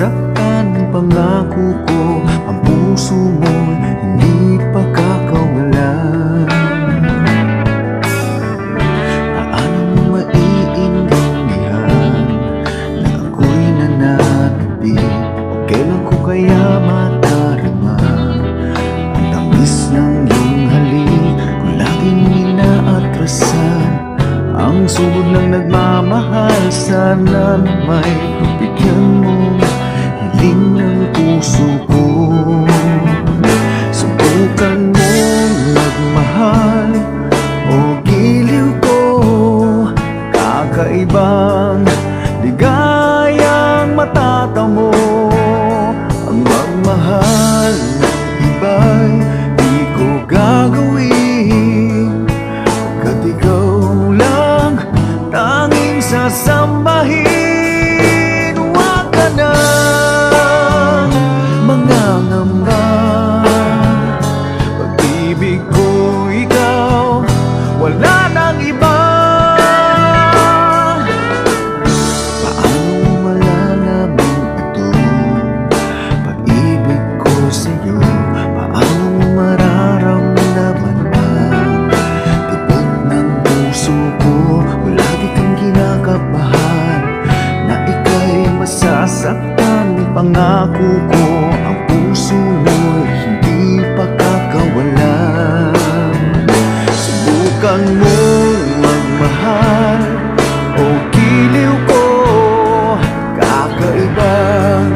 masasaktan, pangako ko ang puso mo hindi pagkakawalan. Paano mo maiintindihan na ako'y nananabi? O kailan ko kaya madarama ang tamis ng iyong halik? Kung laging inaatrasan ang sugod ng nagmamahal, sana na may bigyan mo hiling ng puso ko. Subukan mong magmahal o giliw ko, kakaibang ligayang matatamo. Ang magmahal ng iba'y di ko gagawin, pagkat ikaw lang tanging sasambahin. Huwag ka na mangangamba, pag-ibig ko ikaw, wala nang iba. Paano malalaman ito, pag-ibig ko sa'yo? Paano mararamdaman ang tibok ng puso ko? Kung lagi kang kinakabahan na ika'y masasaktan, pangako ko ang puso mo hindi pagkakawalan. Subukan mong magmahal o giliw ko, kakaibang